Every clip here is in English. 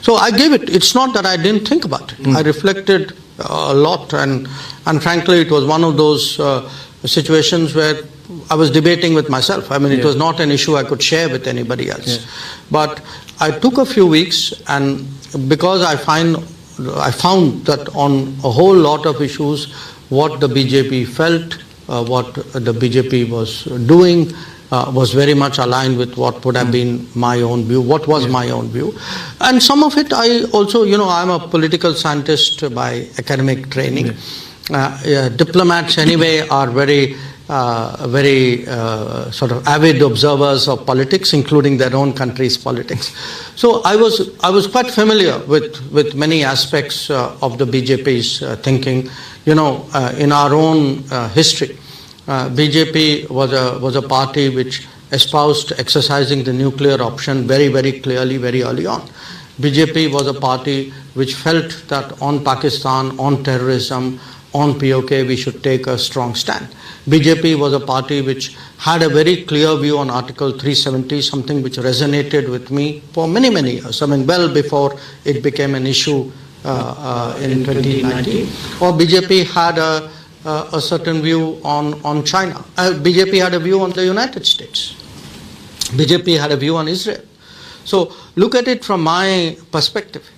So I gave it. It's not that I didn't think about it. I reflected a lot, and frankly, it was one of those situations where I was debating with myself. I mean, it was not an issue I could share with anybody else. But I took a few weeks, and because I found that on a whole lot of issues, what the BJP felt, what the BJP was doing, was very much aligned with what would have been my own view, what was my own view. And some of it I also, I'm a political scientist by academic training. Diplomats anyway are very sort of avid observers of politics, including their own country's politics. So I was quite familiar with many aspects of the BJP's thinking. In our own history, BJP was a party which espoused exercising the nuclear option very, very clearly, very early on. BJP was a party which felt that on Pakistan, on terrorism, on POK, we should take a strong stand. BJP was a party which had a very clear view on Article 370, something which resonated with me for many, many years. I mean, well before it became an issue in 2019. Or BJP had a certain view on China. BJP had a view on the United States. BJP had a view on Israel. So look at it from my perspective.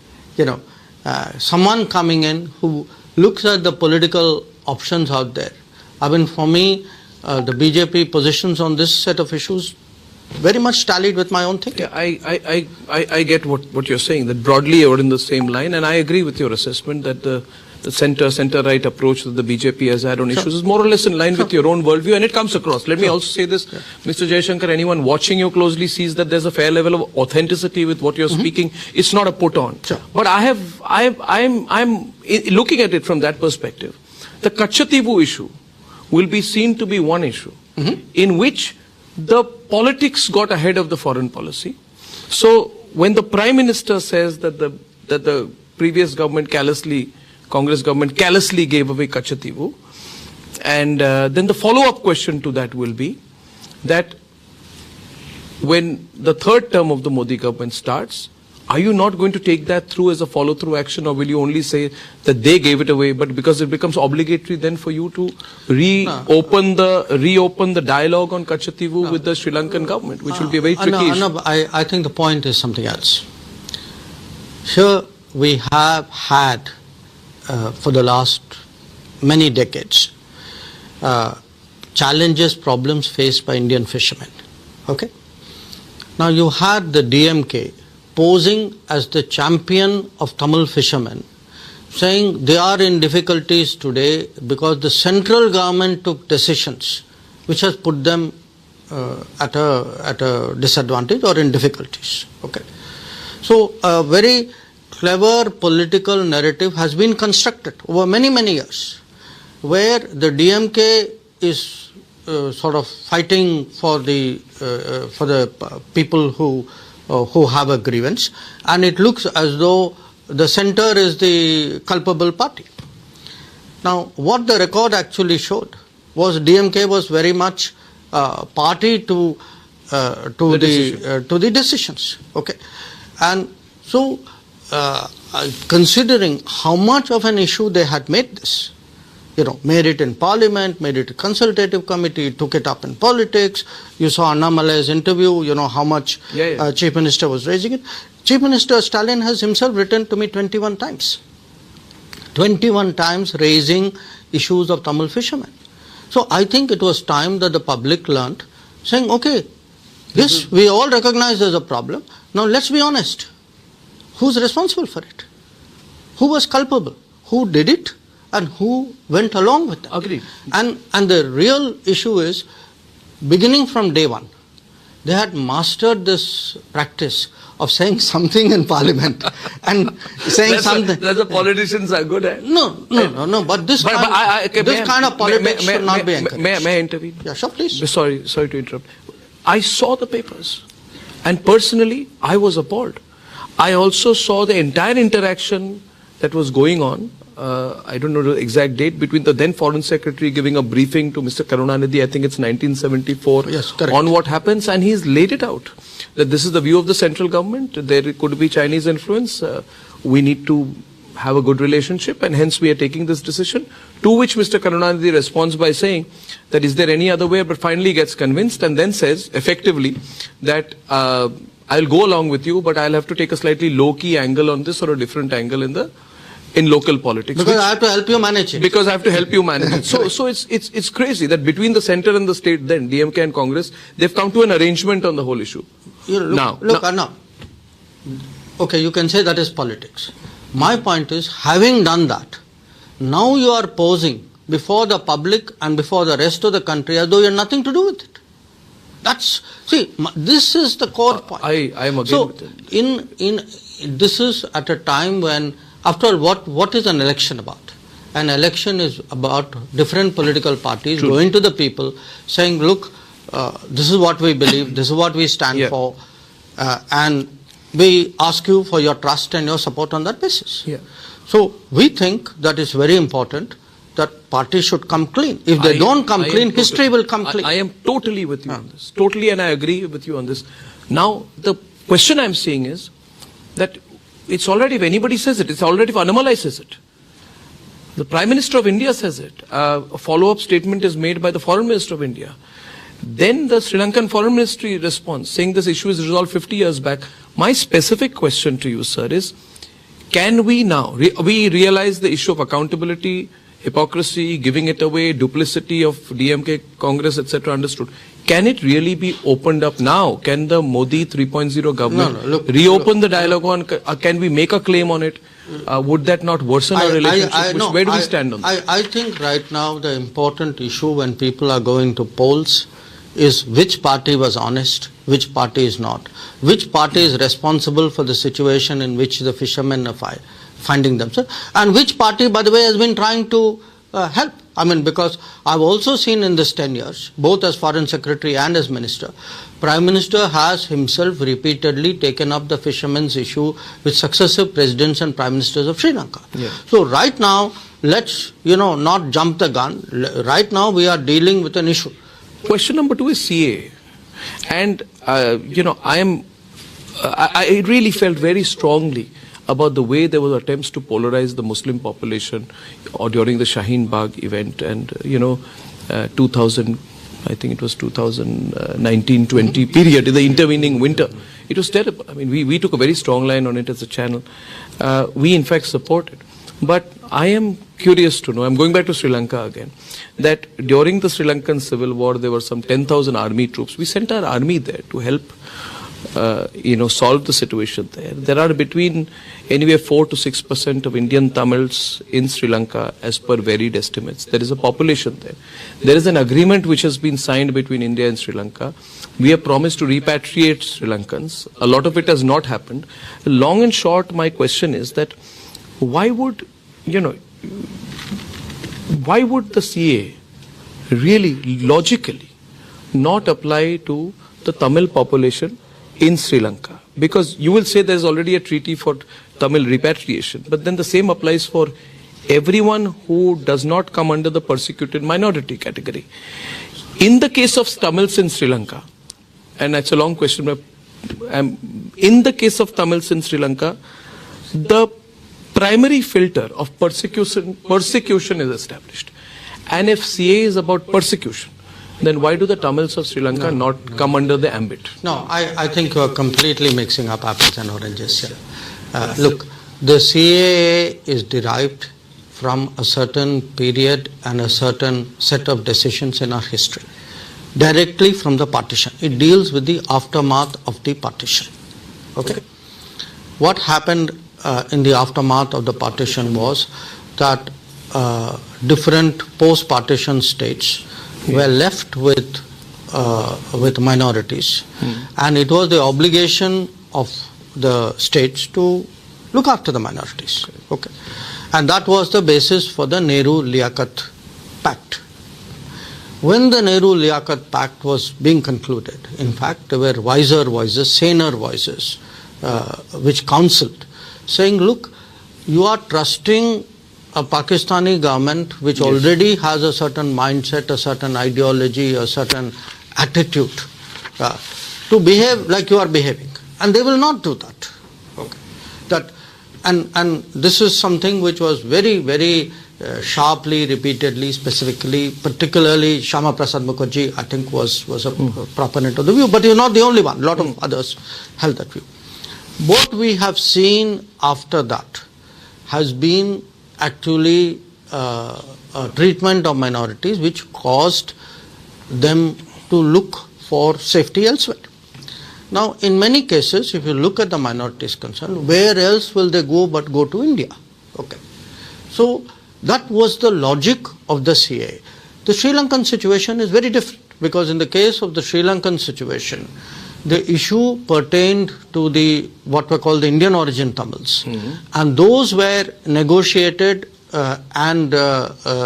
Someone coming in who looks at the political options out there. I mean, for me, the BJP positions on this set of issues very much tallied with my own thinking. Yeah, I get what you're saying, that broadly you're in the same line, and I agree with your assessment that the center-right approach that the BJP has had on issues is more or less in line with your own worldview, and it comes across. Let me also say this, Mr. Jaishankar, anyone watching you closely sees that there's a fair level of authenticity with what you're speaking. It's not a put-on. But I'm looking at it from that perspective. The Katchatheevu issue will be seen to be one issue in which the politics got ahead of the foreign policy. So when the Prime Minister says that the previous government Congress government callously gave away Katchatheevu, and then the follow-up question to that will be that when the third term of the Modi government starts, are you not going to take that through as a follow-through action, or will you only say that they gave it away, but because it becomes obligatory then for you to reopen the dialogue on Katchatheevu with the Sri Lankan government, which will be a very tricky issue? I think the point is something else. Here we have had for the last many decades challenges, problems faced by Indian fishermen. Okay. Now you had the DMK posing as the champion of Tamil fishermen, saying they are in difficulties today because the central government took decisions which has put them at a disadvantage or in difficulties. Okay. So a very clever political narrative has been constructed over many, many years, where the DMK is sort of fighting for the people who have a grievance, and it looks as though the center is the culpable party. Now, what the record actually showed was DMK was very much party to the decisions. Okay, and so considering how much of an issue they had made this, made it in parliament, made it a consultative committee, took it up in politics. You saw Annamalai's interview, how much Chief Minister was raising it. Chief Minister Stalin has himself written to me 21 times. 21 times raising issues of Tamil fishermen. So I think it was time that the public learnt, saying, okay, this we all recognize as a problem. Now let's be honest. Who's responsible for it? Who was culpable? Who did it? And who went along with it? Agreed. And the real issue is, beginning from day one, they had mastered this practice of saying something in parliament and saying something. That's the politicians are good at. No. But this kind of politics should not be encouraged. May I intervene? Yeah, sure, please. Sorry to interrupt. I saw the papers, and personally, I was appalled. I also saw the entire interaction that was going on. I don't know the exact date, between the then Foreign Secretary giving a briefing to Mr. Karunanidhi, I think it's 1974, yes, correct, on what happens, and he's laid it out. that this is the view of the central government. There could be Chinese influence. We need to have a good relationship, and hence we are taking this decision. To which Mr. Karunanidhi responds by saying that is there any other way, but finally gets convinced and then says effectively that I'll go along with you, but I'll have to take a slightly low-key angle on this or a different angle in local politics. Because I have to help you manage it. Because I have to help you manage it. So it's crazy that between the center and the state, then DMK and Congress, they've come to an arrangement on the whole issue. Look, Arnab. Okay, you can say that is politics. My point is, having done that, now you are posing before the public and before the rest of the country as though you have nothing to do with it. This is the core point. I am again with it. This is at a time when, after all, what is an election about? An election is about different political parties going to the people saying, look, this is what we believe, this is what we stand for, and we ask you for your trust and your support on that basis. So we think that is very important that parties should come clean. If they don't come clean, history will come clean. I am totally with you on this. Totally, and I agree with you on this. Now, the question I'm seeing is that it's already, if anybody says it, it's already if Annamalai says it. The Prime Minister of India says it. A follow-up statement is made by the Foreign Minister of India. Then the Sri Lankan Foreign Ministry responds, saying this issue is resolved 50 years back. My specific question to you, sir, is can we now, we realize the issue of accountability, hypocrisy, giving it away, duplicity of DMK, Congress, etc. understood. Can it really be opened up now? Can the Modi 3.0 government reopen the dialogue on, can we make a claim on it? Would that not worsen our relationship? Where do we stand on that? I think right now the important issue when people are going to polls is which party was honest, which party is not, which party is responsible for the situation in which the fishermen are finding themselves, and which party, by the way, has been trying to help. I mean, because I've also seen in this 10 years, both as Foreign Secretary and as Minister, Prime Minister has himself repeatedly taken up the fishermen's issue with successive presidents and Prime Ministers of Sri Lanka. So right now, let's, not jump the gun. Right now, we are dealing with an issue. Question number 2 is CA. And, I really felt very strongly about the way there were attempts to polarize the Muslim population or during the Shaheen Bagh event and, 2000, I think it was 2019-20 period, the intervening winter. It was terrible. I mean, we took a very strong line on it as a channel. We in fact supported. But I am curious to know, I'm going back to Sri Lanka again, that during the Sri Lankan civil war, there were some 10,000 army troops. We sent our army there to help solve the situation there. There are between anywhere 4 to 6% of Indian Tamils in Sri Lanka as per varied estimates. There is a population there. There is an agreement which has been signed between India and Sri Lanka. We have promised to repatriate Sri Lankans. A lot of it has not happened. Long and short, my question is that why would the CA really logically not apply to the Tamil population in Sri Lanka? Because you will say there is already a treaty for Tamil repatriation, but then the same applies for everyone who does not come under the persecuted minority category. In the case of Tamils in Sri Lanka, and that's a long question, but in the case of Tamils in Sri Lanka, the primary filter of persecution is established. And if CA is about persecution, then why do the Tamils of Sri Lanka not come under the ambit? No, I think you are completely mixing up apples and oranges here. Look, the CAA is derived from a certain period and a certain set of decisions in our history, directly from the partition. It deals with the aftermath of the partition. Okay? What happened in the aftermath of the partition was that different post-partition states were left with minorities, and it was the obligation of the states to look after the minorities. Okay, and that was the basis for the Nehru-Liaquat Pact. When the Nehru-Liaquat Pact was being concluded, in fact, there were wiser voices, saner voices, which counseled, saying, look, you are trusting a Pakistani government which already has a certain mindset, a certain ideology, a certain attitude. to behave like you are behaving. And they will not do that. Okay. And this is something which was very, very sharply, repeatedly, specifically, particularly Shama Prasad Mukherjee, I think was a proponent of the view, but he is not the only one. A lot of others held that view. What we have seen after that has been actually a treatment of minorities which caused them to look for safety elsewhere. Now, in many cases, if you look at the minorities concerned, where else will they go but go to India? Okay. So, that was the logic of the CAA. The Sri Lankan situation is very different, because in the case of the Sri Lankan situation, the issue pertained to the what we call the Indian origin Tamils, and those were negotiated and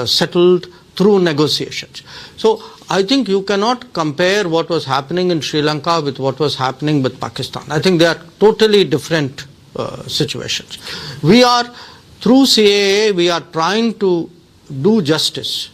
settled through negotiations. So I think you cannot compare what was happening in Sri Lanka with what was happening with Pakistan. I think they are totally different situations. We are, through CAA, we are trying to do justice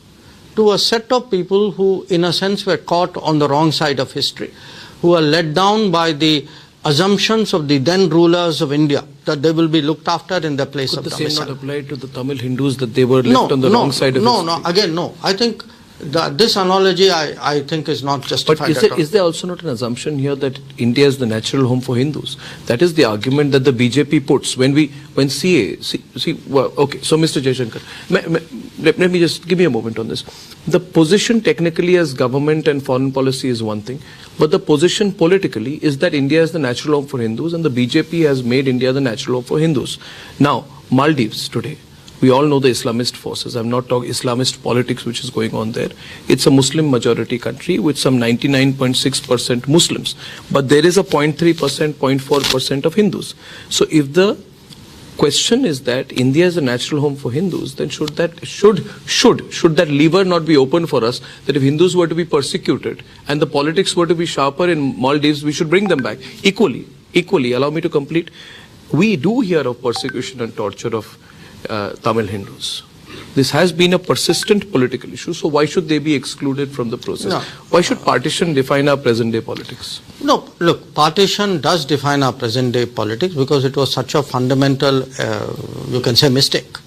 to a set of people who, in a sense, were caught on the wrong side of history, who are let down by the assumptions of the then rulers of India that they will be looked after in the place of domicile. Could the same not apply to the Tamil Hindus, that they were left on the wrong side of history? No, again, no. I think this analogy, I think, is not justified. But is there also not an assumption here that India is the natural home for Hindus? That is the argument that the BJP puts when CA. Well, okay, so Mr. Jaishankar, let me just give me a moment on this. The position technically as government and foreign policy is one thing, but the position politically is that India is the natural home for Hindus, and the BJP has made India the natural home for Hindus. Now, Maldives today, we all know the Islamist forces. I'm not talking Islamist politics which is going on there. It's a Muslim majority country with some 99.6% Muslims. But there is a 0.3%, 0.4% of Hindus. So if the question is that India is a natural home for Hindus, then should that lever not be open for us, that if Hindus were to be persecuted and the politics were to be sharper in Maldives, we should bring them back equally. Allow me to complete. We do hear of persecution and torture of Tamil Hindus. This has been a persistent political issue, so why should they be excluded from the process? No. Why should partition define our present day politics? No, look, partition does define our present day politics because it was such a fundamental, you can say, mistake,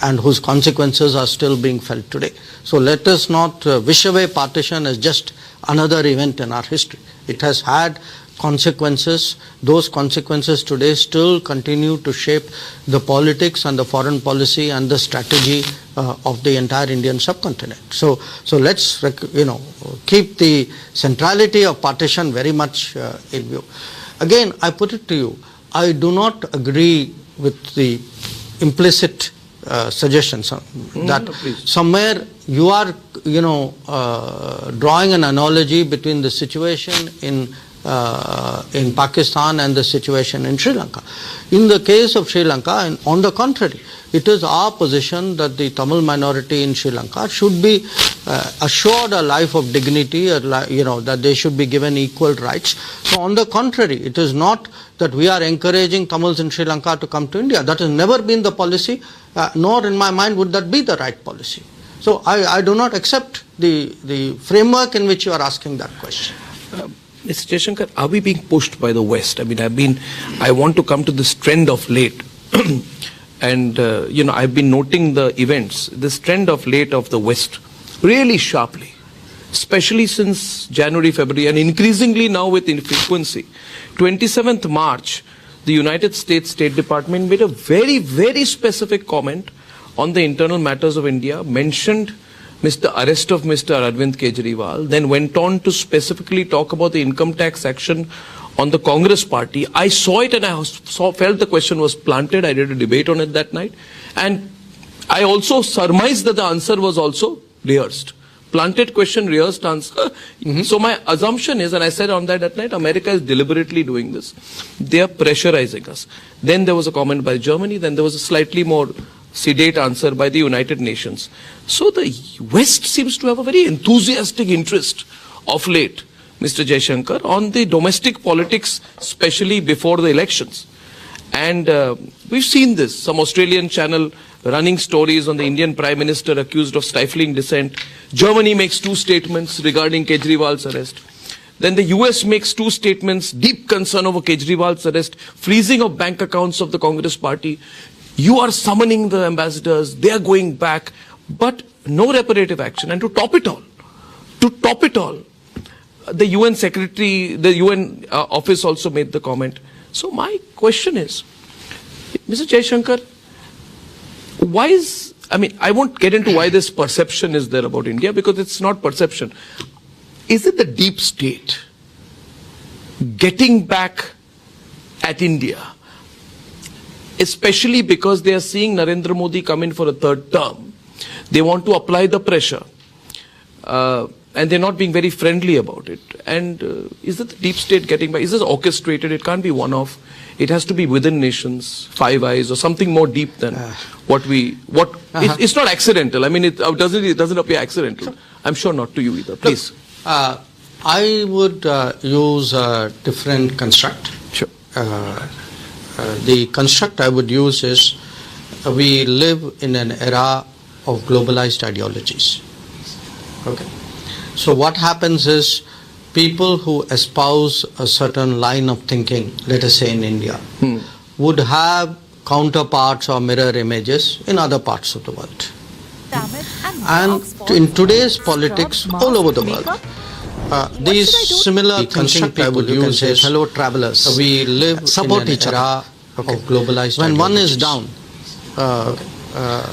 and whose consequences are still being felt today. So let us not wish away partition as just another event in our history. It has had consequences. Those consequences today still continue to shape the politics and the foreign policy and the strategy of the entire Indian subcontinent. So let's keep the centrality of partition very much in view. Again, I put it to you, I do not agree with the implicit suggestions that somewhere you are drawing an analogy between the situation in Pakistan and the situation in Sri Lanka. In the case of Sri Lanka, and on the contrary, it is our position that the Tamil minority in Sri Lanka should be assured a life of dignity, that they should be given equal rights. So on the contrary, it is not that we are encouraging Tamils in Sri Lanka to come to India. That has never been the policy, nor in my mind would that be the right policy. So I do not accept the framework in which you are asking that question. Mr. Jaishankar, are we being pushed by the West? I mean, I want to come to this trend of late. And, I've been noting the events, this trend of late of the West, really sharply, especially since January, February, and increasingly now with frequency. 27th March, the United States State Department made a very, very specific comment on the internal matters of India, mentioned arrest of Mr. Arvind Kejriwal, then went on to specifically talk about the income tax action on the Congress party. I saw it and I felt the question was planted. I did a debate on it that night. And I also surmised that the answer was also rehearsed. Planted question, rehearsed answer. So my assumption is, and I said on that night, America is deliberately doing this. They are pressurizing us. Then there was a comment by Germany. Then there was a slightly more sedate answer by the United Nations. So the West seems to have a very enthusiastic interest of late, Mr. Jaishankar, on the domestic politics, especially before the elections. And we've seen this, some Australian channel running stories on the Indian Prime Minister accused of stifling dissent. Germany makes 2 statements regarding Kejriwal's arrest. Then the US makes two statements, deep concern over Kejriwal's arrest, freezing of bank accounts of the Congress party. You are summoning the ambassadors, they are going back, but no reparative action. And to top it all, the UN secretary, the UN office also made the comment. So my question is, Mr. Jaishankar, I won't get into why this perception is there about India, because it's not perception. Is it the deep state getting back at India, especially because they are seeing Narendra Modi come in for a third term? They want to apply the pressure, and they're not being very friendly about it. And is it the deep state getting back? Is this orchestrated? It can't be one-off. It has to be within nations, Five Eyes, or something more deep than it's not accidental. I mean, it doesn't appear accidental. I'm sure not to you either. Please. I would use a different construct. Sure. The construct I would use is we live in an era of globalized ideologies. Okay. So what happens is people who espouse a certain line of thinking, let us say in India, would have counterparts or mirror images in other parts of the world. And in today's politics all over the world, these similar thinking I would use is fellow travelers. We live support in an era of globalized. When one is down,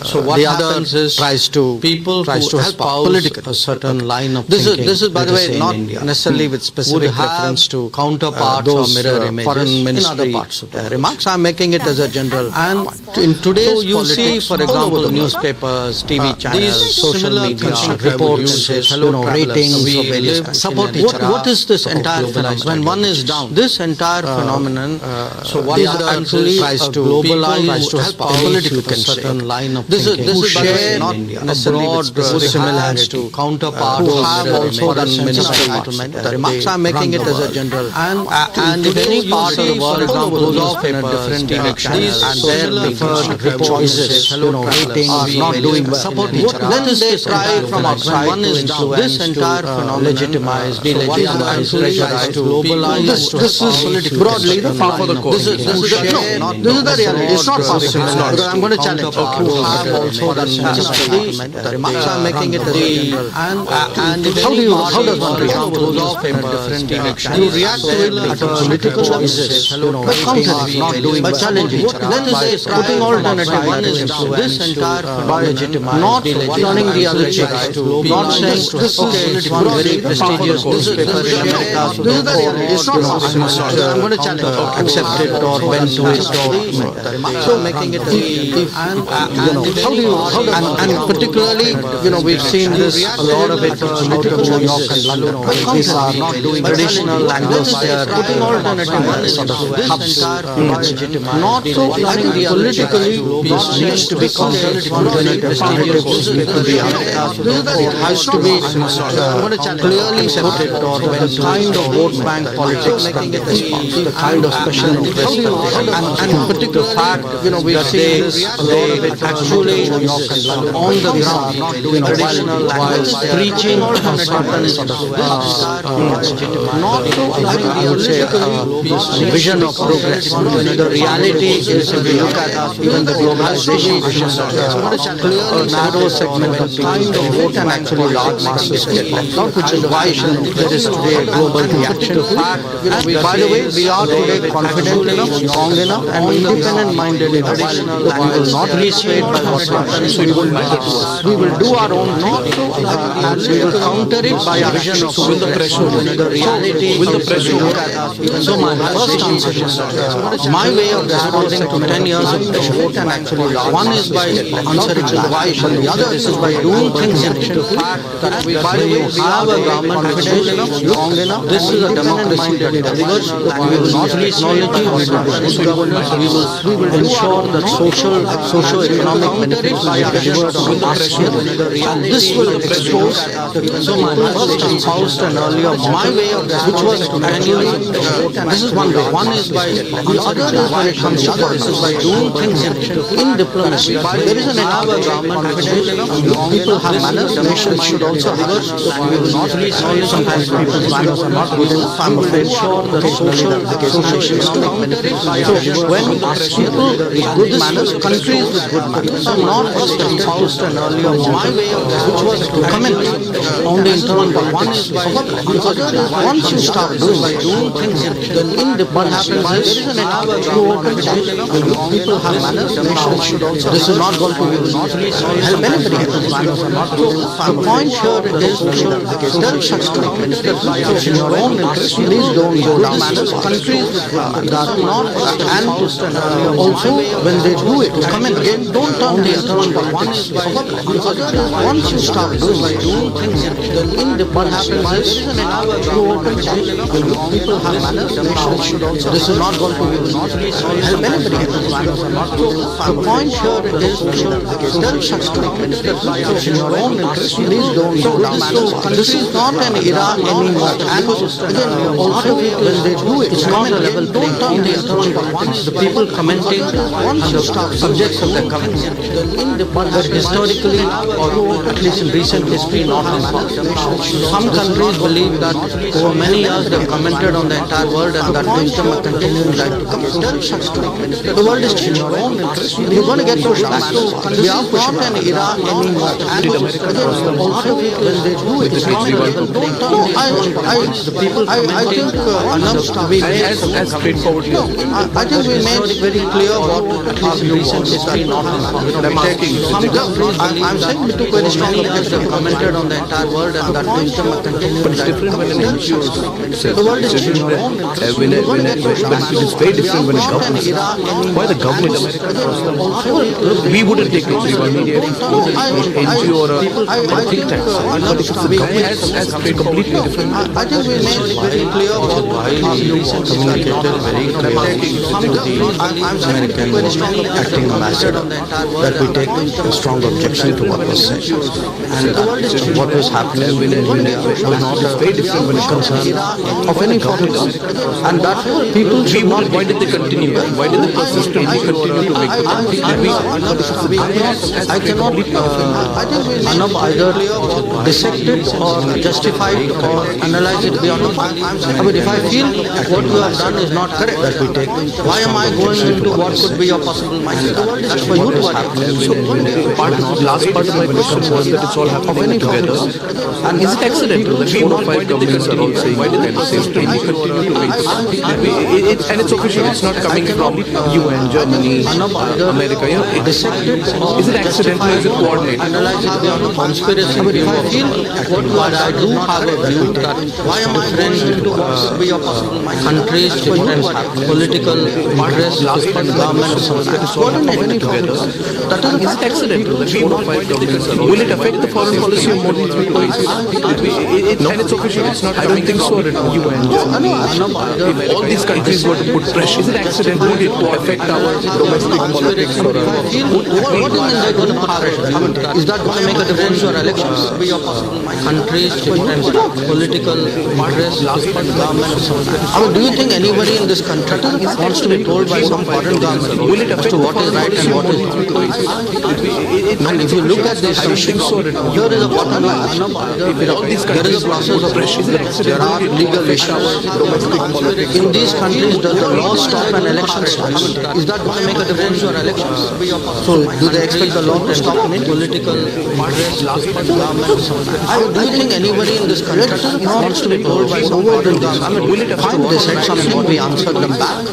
so what the happens is tries to help out a certain line of thinking. This is by the way not necessarily with specific reference to counterparts or mirror images foreign ministry in other parts of the remarks. I'm making it as a general. And in today's politics, for example, newspapers, TV channels, social media, reports, ratings of various support each other. What is this entire phenomenon? When one is down, this entire phenomenon, so what actually tries to globalize, tries to help political certain line of thinking. This is share not necessarily with similarities to counterparts who have also done ministry. The remarks I'm making it as a general. And in any part of the world, for example, newspapers, TV channels, and their choices, ratings are not doing well. Support each other. Then they try from outside one is down. This entire phenomenon legitimize, delegitimize, pressurize to globalize. This is political. Broadly the far for the cause. This is the reality. It's not possible. I'm going to challenge. Who have also done the remarks I'm making it as a general. And how does one react to newspapers, TV channels? You react to it at a political choices, by countering, not doing, by challenging each other, then is putting alternative one is this entire phenomenon, not turning the other cheek, not saying this is one very prestigious newspaper in America, so it's not possible. I'm going to challenge, accept it or bend to it or so making it and particularly, we've seen this a lot of it out of New York and London. These are not doing traditional angles. They are putting alternative sort of hubs. Not so politically, this needs to be countered. Alternative narratives need to be out. It has to be clearly put or the kind of vote bank politics that the kind of special interest and in particular fact, we've seen this a lot of it actually on the ground, not doing traditional while preaching a certain sort of not so I would say vision of progress. The reality is if we look at even the globalization vision, clearly narrow segment of kind of vote and actually large masses get left out, which is why there is today a global reaction. By the way, we are today confident enough, strong enough and independent minded enough that we will not be swayed by what happens. We will do our own thing and we will counter it by our vision of with the pressure, the reality, with the pressure. So my first answer is my way of responding to 10 years of pressure and actually one is by answering the why and the other is by doing things in action. That we, by the way, we have a government confident enough, strong enough. This is a democracy that delivers. We will not reach knowledge. We will ensure that socio-economic benefits are delivered on the scale. This will expose. So my first espoused and earlier my way of which was annually. This is one way. One is by the other is when it comes to this is by doing things in diplomacy. There is an entire government which is, people have manners, nations should also have manners. Sometimes people's manners are not good enough. I'm afraid the social associations to make many things. So when people with good manners, countries with good manners, are not just imposed an earlier my way of which was to comment on the internal politics. Once you start doing things in the what happens is you open people have manners, nations should also. This is not going to help anybody else. So the point here is tell such statements in your own interest. Please don't go down manners. Countries that are not and also when they do it, come again, don't turn the other one. Once you start doing things in the what happens is you open people have manners, nations should also. This is not going to help anybody else. So the point here is tell such statements in your own interest. Please don't go down manners. This is not an era anymore. And again, also when they do it, it's not a level playing field. The people commenting on the subjects of their comments. But historically, or at least in recent history, not in some countries believe that over many years they've commented on the entire world and that gives them a continuing right to comment. The world is changing. You're going to get pushed back. We are not an era anymore. And also when they do it, it's not a level playing field. I think Arnab, we made as straightforward. I think we made very clear what at least in recent history not I'm saying we took very strong because they've commented on the entire world and that gives them a continuing right. It's different when an NGO says the world is changing. It's very different when a government says. Why the government we wouldn't take it immediately. NGO or a think tank. But if the government has completely different. I think we made very clear what recent communicated very clearly to the American acting ambassador that we take a strong objection to what was said. And what was happening in India was not very different when it concerns of any foreign government. And that people should not. Why did they continue? Why did they persistently continue to make the I cannot Arnab either dissect it or justify it or analyze it beyond. I mean, if I feel what you have done is not correct, that we take. Why am I going into what could be your possible mindset? That's for you to happen. So, last part of my question was that it's all happening together. And is it accidental that 4 or 5 governments are all saying why did they persistently continue to make and it's official, it's not coming from UN, Germany, America. You know, is it accidental or is it coordinated? Analyze it beyond conspiracy. I mean, if I feel what I do have a view that why am I going into what could be your possible mindset? Countries, different political interests, different governments, coordinated together. That is it accidental that 4 or 5 governments are all. Will it affect the foreign policy of more than 3 countries? No, and it's official. It's not. I don't think so. UN, Germany, all these countries were to put pressure. Is it accidental? Would it affect our domestic politics or our? What do you mean they're going to put pressure? Is that going to make a difference to our elections? Countries, different political interests, different governments. I mean, do you think anybody in this country wants to be told by some foreign government as to what is right and what is wrong? And if you look at this, here is a bottom line. There is a process of pressure. There are legal issues. In these countries, does the law stop an election stops? Is that going to make a difference to our elections? So, do they expect the law to stop in political interests, governments? Do you think anybody in this country wants to be told by some foreign government? Fine, they said something, we answered them back.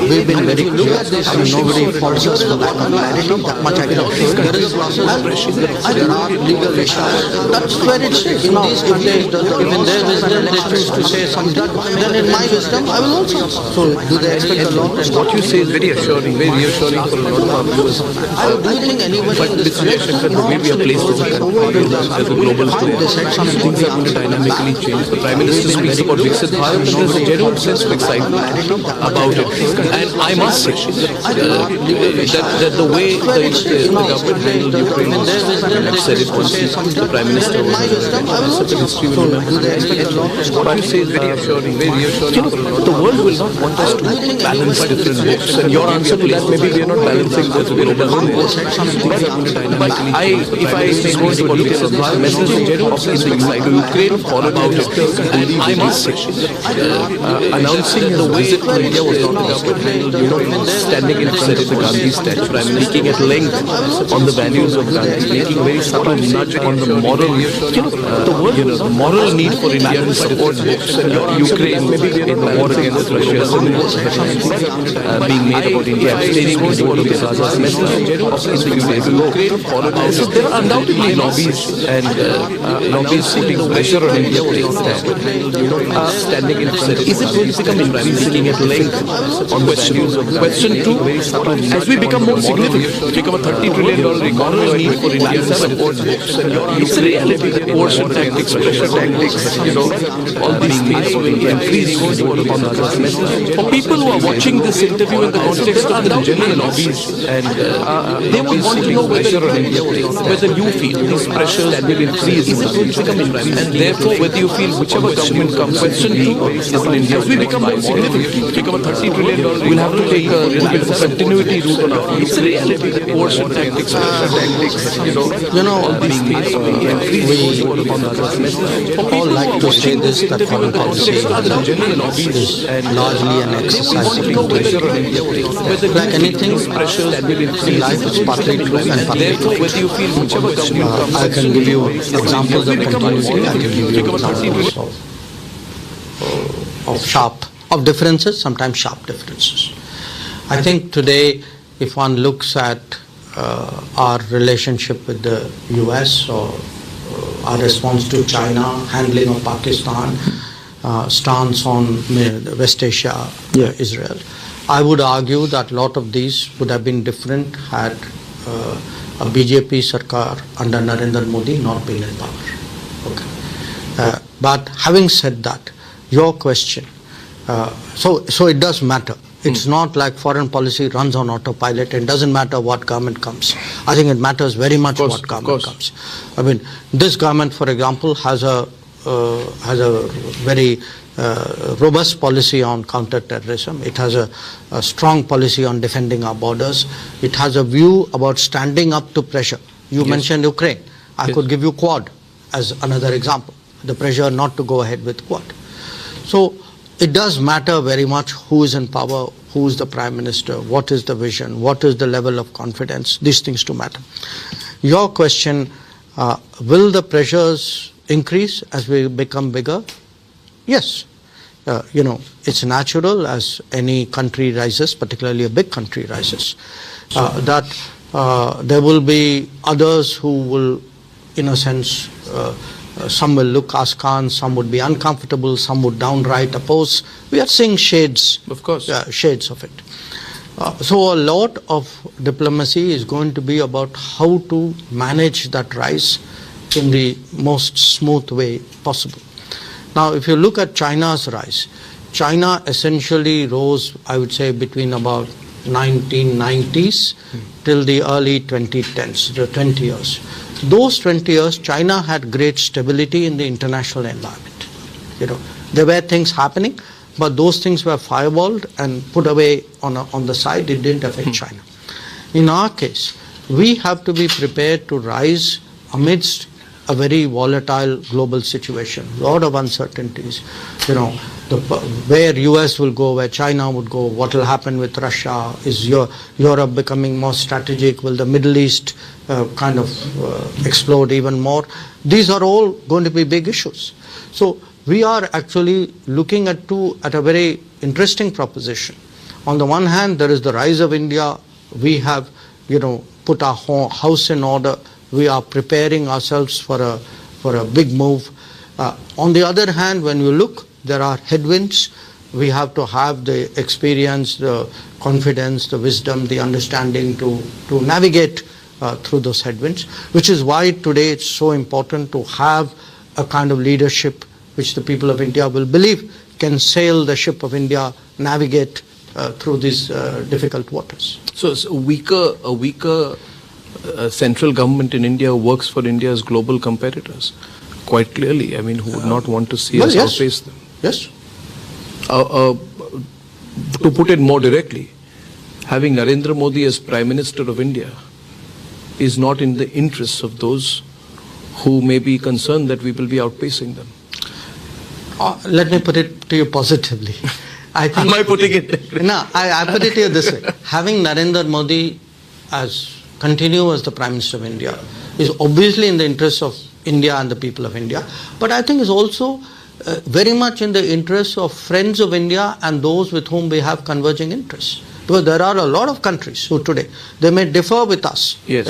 We've been very clear. I mean, nobody faults us for lack of clarity. That much I can assure. There is a process of pressure. There are legal issues. That's where it's in these countries. If in their wisdom they choose to say something, then in my wisdom I will also. So do they expect the law to stop? What you say is very assuring, very reassuring for a lot of our viewers. Do you think anybody in this country Jaishankar, maybe a place to as a global story. Things are going to dynamically change. The Prime Minister speaks about Viksit Bharat, and there's a genuine sense of excitement about it. And I must say that the way the government handle Ukraine. I've said it once. The Prime Minister was such a history will remember. What you say is very assuring, very reassuring. The world will not want us to balance different books. And your answer to that, maybe we are not balancing both. We are balancing both. But if I go into a detail of my message in the Ukraine followed out it. And I must say, announcing the visit to India was not standing in front of the Gandhi statue. I'm speaking at length on the values of Gandhi, making a very subtle nudge on the moral, the moral need for India to support Ukraine in the war against Russia, being made about India abstaining from war of the Gaza message of few days ago. So there are undoubtedly lobbies and lobbies putting pressure on India was not there. Standing in front of is it going to become increasingly at length on the values of question 2, as we become more significant, become a $30 trillion economy need for India to support it's a reality. Wars and tactics, pressure tactics, all these things increase on the for people who are watching this interview in the context of the general lobbies and they would want to know whether you feel these pressures will increase and therefore whether you feel whichever government comes, question 2 is in India. As we become more significant, become a $30 trillion, we'll have to take a little bit of a continuity route on our it's a reality. Wars and tactics, all these things increase we all like to say this, that foreign policy is largely an exercise of intuition. Like anything in life, it's partly true and partly true. I can give you examples of continuity, I can give you examples of differences, sometimes sharp differences. I think today, if one looks at our relationship with the US or our response to China, handling of Pakistan, stance on West Asia, Israel, I would argue that a lot of these would have been different had a BJP Sarkar under Narendra Modi not been in power. Okay. But having said that, your question, so it does matter. It's not like foreign policy runs on autopilot. It doesn't matter what government comes. I think it matters very much what government comes. I mean, this government, for example, has a very robust policy on counter-terrorism. It has a strong policy on defending our borders. It has a view about standing up to pressure. You mentioned Ukraine. I could give you Quad as another example. The pressure not to go ahead with Quad. So it does matter very much who is in power, who is the Prime Minister, what is the vision, what is the level of confidence. These things do matter. Your question, will the pressures increase as we become bigger? Yes. It's natural as any country rises, particularly a big country rises, that there will be others who will, in a sense, some will look askance, some would be uncomfortable, some would downright oppose. We are seeing shades, of course, shades of it. So a lot of diplomacy is going to be about how to manage that rise in the most smooth way possible. Now, if you look at China's rise, China essentially rose, I would say, between about 1990s till the early 2010s, the 20 years. Those 20 years, China had great stability in the international environment. There were things happening, but those things were firewalled and put away on the side. It didn't affect China. In our case, we have to be prepared to rise amidst a very volatile global situation, a lot of uncertainties. Where US will go, where China would go, what will happen with Russia, is Europe becoming more strategic, will the Middle East kind of explode even more? These are all going to be big issues. So we are actually looking at a very interesting proposition. On the one hand, there is the rise of India. We have, put our house in order. We are preparing ourselves for a big move. On the other hand, when you look, there are headwinds. We have to have the experience, the confidence, the wisdom, the understanding to navigate through those headwinds, which is why today it's so important to have a kind of leadership which the people of India will believe can sail the ship of India, navigate through these difficult waters. So it's a weaker central government in India who works for India's global competitors. Quite clearly, I mean, who would not want to see us outpace them. Yes. To put it more directly, having Narendra Modi as Prime Minister of India is not in the interests of those who may be concerned that we will be outpacing them. Let me put it to you positively. I think, am I putting it? No, I put it to you this way. Having Narendra Modi continue as the Prime Minister of India is obviously in the interest of India and the people of India, but I think is also very much in the interest of friends of India and those with whom we have converging interests. Because there are a lot of countries who today, they may differ with us. Yes.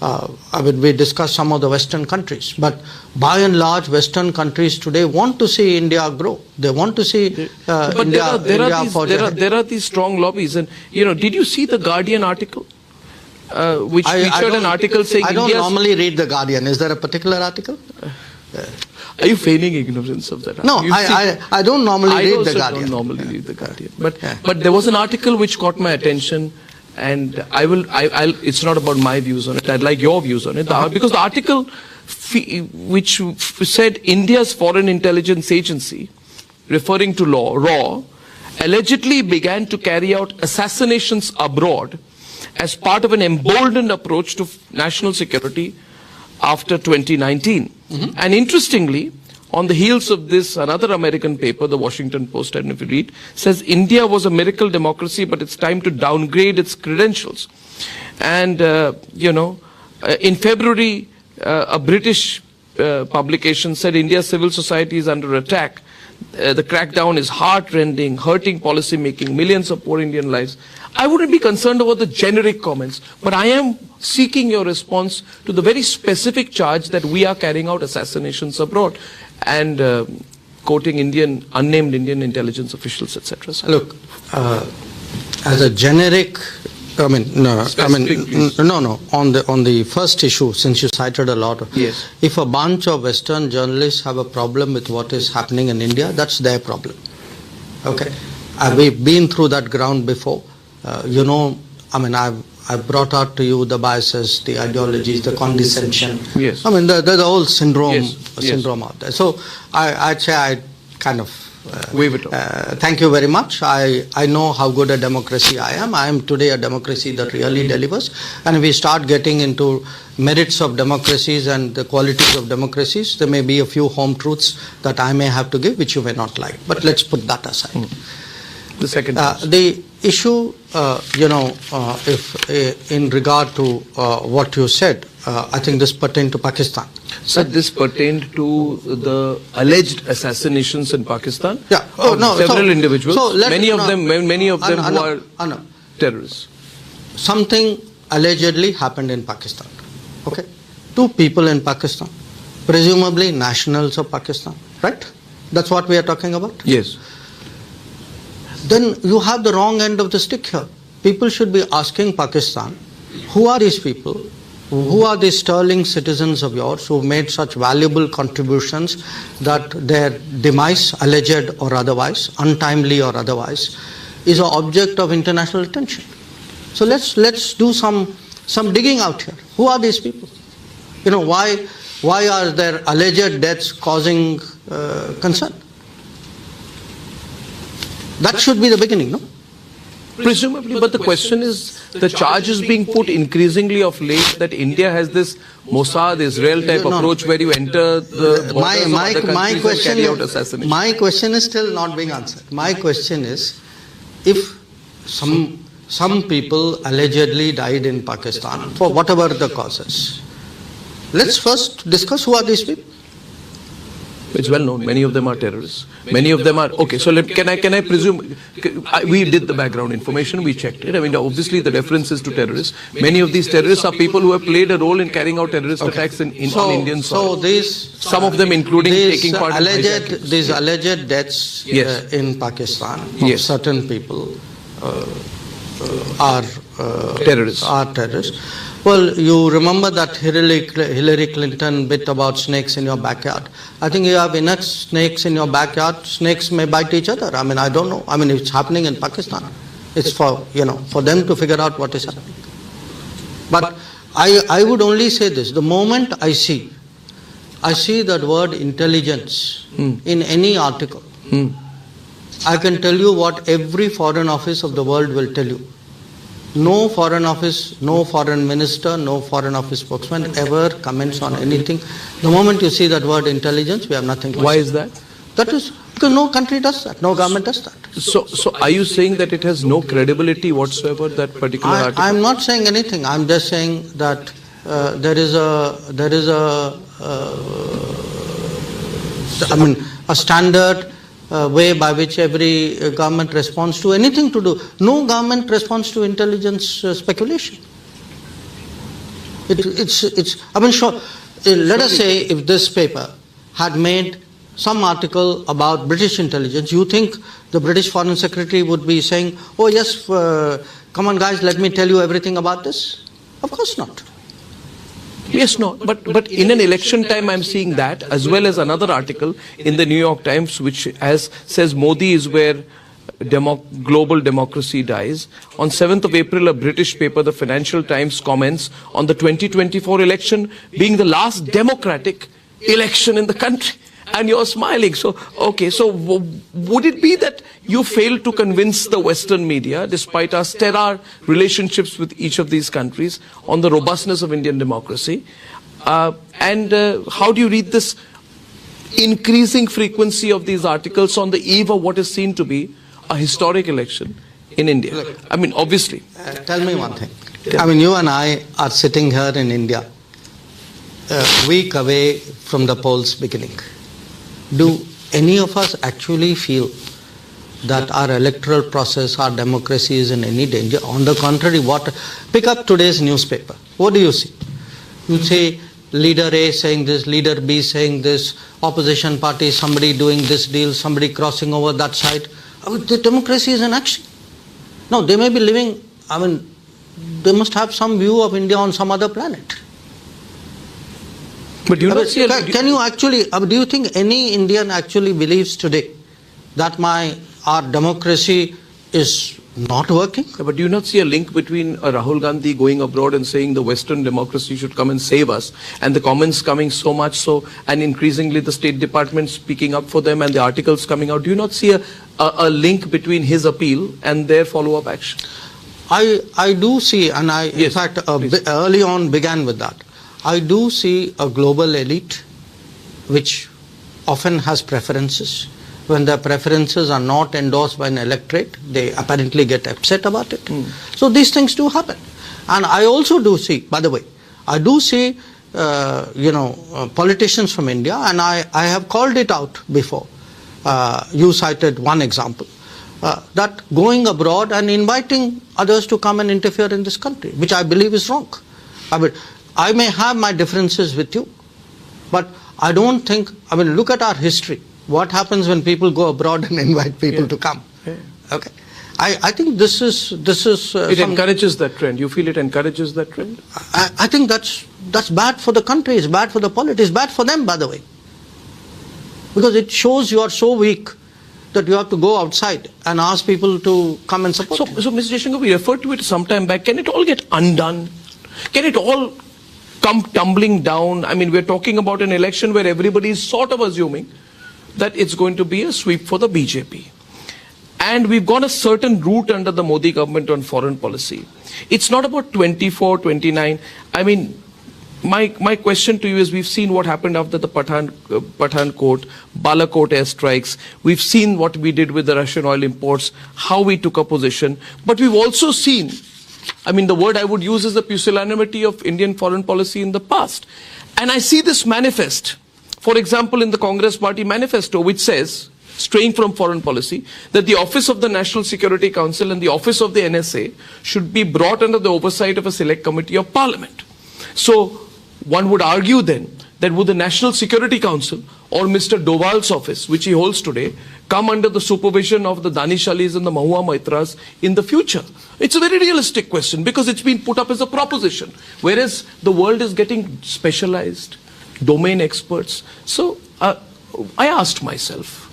I mean, we discussed some of the Western countries, but by and large, Western countries today want to see India grow. They want to see India forge ahead. There are these strong lobbies, and did you see the Guardian article, which featured an article saying I don't normally read the Guardian. Is there a particular article? Are you feigning ignorance of that? No, I don't normally read the Guardian. I don't normally read the Guardian, but there was an article which caught my attention. And I'll. It's not about my views on it. I'd like your views on it. Because the article which said India's Foreign Intelligence Agency, referring to RAW, allegedly began to carry out assassinations abroad as part of an emboldened approach to national security after 2019. Mm-hmm. And interestingly, on the heels of this, another American paper, the Washington Post, I don't know if you read, says India was a miracle democracy, but it's time to downgrade its credentials. And, in February, a British publication said India's civil society is under attack. The crackdown is heart-rending, hurting policy making, millions of poor Indian lives. I wouldn't be concerned about the generic comments, but I am seeking your response to the very specific charge that we are carrying out assassinations abroad and quoting unnamed Indian intelligence officials, etc. Look, as a generic, on the first issue, since you cited a lot, yes. If a bunch of Western journalists have a problem with what is happening in India, that's their problem. Okay, we've been through that ground before. I've brought out to you the biases, the ideologies, the condescension. Yes. I mean, the whole syndrome out there. So I'd say I kind of wave it off. Thank you very much. I know how good a democracy I am. I am today a democracy that really delivers. And if we start getting into merits of democracies and the qualities of democracies, there may be a few home truths that I may have to give, which you may not like. But let's put that aside. The second the issue, if in regard to what you said, I think this pertained to Pakistan. Sir, this pertained to the alleged assassinations in Pakistan. Yeah. Several individuals. Many of them who are terrorists. Something allegedly happened in Pakistan. Okay. 2 people in Pakistan, presumably nationals of Pakistan, right? That's what we are talking about? Yes. Then you have the wrong end of the stick here. People should be asking Pakistan, who are these people? Who are these sterling citizens of yours who made such valuable contributions that their demise, alleged or otherwise, untimely or otherwise, is an object of international attention? So let's do some digging out here. Who are these people? Why are their alleged deaths causing concern? That should be the beginning, no? Presumably, but the question is, the charge is being put increasingly of late that India has this Mossad, Israel type approach where you enter the borders of other countries and carry out assassinations. My question is still not being answered. My question is, if some people allegedly died in Pakistan for whatever the causes, let's first discuss who are these people. It's well known. Many of them are terrorists. Many of them are okay. So can I presume we did the background information. We checked it. I mean, obviously the reference is to terrorists. Many of these terrorists are people who have played a role in carrying out terrorist attacks on Indian soil. So some of them, including taking part in these alleged deaths in Pakistan of certain people are terrorists. Well, you remember that Hillary Clinton bit about snakes in your backyard. I think you have enough snakes in your backyard. Snakes may bite each other. I mean, I don't know. I mean, it's happening in Pakistan. It's for them to figure out what is happening. But I would only say this. The moment I see that word intelligence in any article, I can tell you what every foreign office of the world will tell you. No foreign office, no foreign minister, no foreign office spokesman ever comments on anything. The moment you see that word intelligence, we have nothing to say. Why is that? That is because no country does that, no government does that. So are you saying that it has no credibility whatsoever, that particular article? I'm not saying anything. I'm just saying that there is a standard way by which every government responds to anything to do. No government responds to intelligence speculation. Sure. Let us say if this paper had made some article about British intelligence, you think the British Foreign Secretary would be saying, oh yes, come on guys, let me tell you everything about this? Of course not. Yes, no, but in an election time I'm seeing that, as well as another article in the New York Times which says Modi is where global democracy dies. On 7th of April, a British paper, the Financial Times, comments on the 2024 election being the last democratic election in the country. And you're smiling. So, okay, so would it be that you failed to convince the Western media, despite our stellar relationships with each of these countries, on the robustness of Indian democracy? And how do you read this increasing frequency of these articles on the eve of what is seen to be a historic election in India? Look, I mean, obviously. Tell me one thing. I mean, you and I are sitting here in India, a week away from the polls beginning. Do any of us actually feel that our electoral process, our democracy is in any danger? On the contrary, pick up today's newspaper. What do you see? You say leader A saying this, leader B saying this, opposition party, somebody doing this deal, somebody crossing over that side. The democracy is in action. No, they may be living, they must have some view of India on some other planet. But you see, can you actually, do you think any Indian actually believes today that our democracy is not working? But do you not see a link between Rahul Gandhi going abroad and saying the Western democracy should come and save us, and the comments coming so much so, and increasingly the State Department speaking up for them and the articles coming out? Do you not see a link between his appeal and their follow-up action? I do see, and in fact early on began with that. I do see a global elite which often has preferences. When their preferences are not endorsed by an electorate, they apparently get upset about it. So these things do happen. And I also do see, by the way, I do see politicians from India, and I have called it out before. You cited one example, that going abroad and inviting others to come and interfere in this country, which I believe is wrong. I may have my differences with you, but I don't think, look at our history. What happens when people go abroad and invite people to come? Yeah. Okay. I think this is it encourages that trend. You feel it encourages that trend? I think that's bad for the country, it's bad for the politics, it's bad for them, by the way. Because it shows you are so weak that you have to go outside and ask people to come and support you. So Mr. Jaishankar, we referred to it some time back. Can it all get undone? Can it all come tumbling down? We're talking about an election where everybody is sort of assuming that it's going to be a sweep for the BJP. And we've gone a certain route under the Modi government on foreign policy. It's not about 24, 29. My question to you is, we've seen what happened after the Pathankot, Balakot airstrikes. We've seen what we did with the Russian oil imports, how we took a position. But we've also seen, the word I would use is the pusillanimity of Indian foreign policy in the past. And I see this manifest, for example, in the Congress Party manifesto, which says, straying from foreign policy, that the office of the National Security Council and the office of the NSA should be brought under the oversight of a select committee of Parliament. So one would argue then that would the National Security Council or Mr. Doval's office, which he holds today, come under the supervision of the Danish Alis and the Mahua Maitras in the future? It's a very realistic question, because it's been put up as a proposition, whereas the world is getting specialized, domain experts. So I asked myself,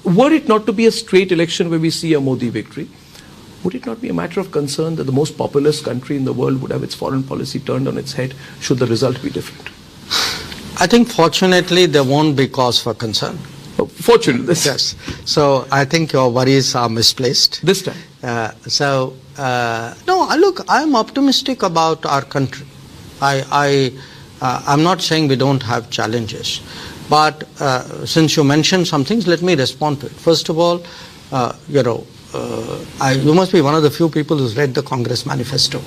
were it not to be a straight election where we see a Modi victory, would it not be a matter of concern that the most populous country in the world would have its foreign policy turned on its head should the result be different? I think fortunately there won't be cause for concern. Oh, fortunately. Yes. So I think your worries are misplaced. This time. No, look, I'm optimistic about our country. I'm not saying we don't have challenges, but since you mentioned some things, let me respond to it. First of all, you must be one of the few people who's read the Congress manifesto.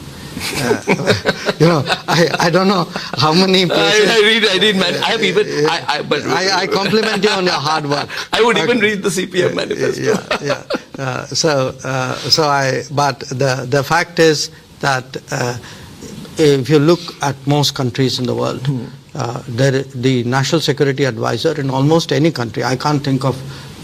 I don't know how many places. I read. I have even. I compliment you on your hard work. I would even read the CPM manifesto. But the fact is that if you look at most countries in the world, the National Security Advisor in almost any country, I can't think of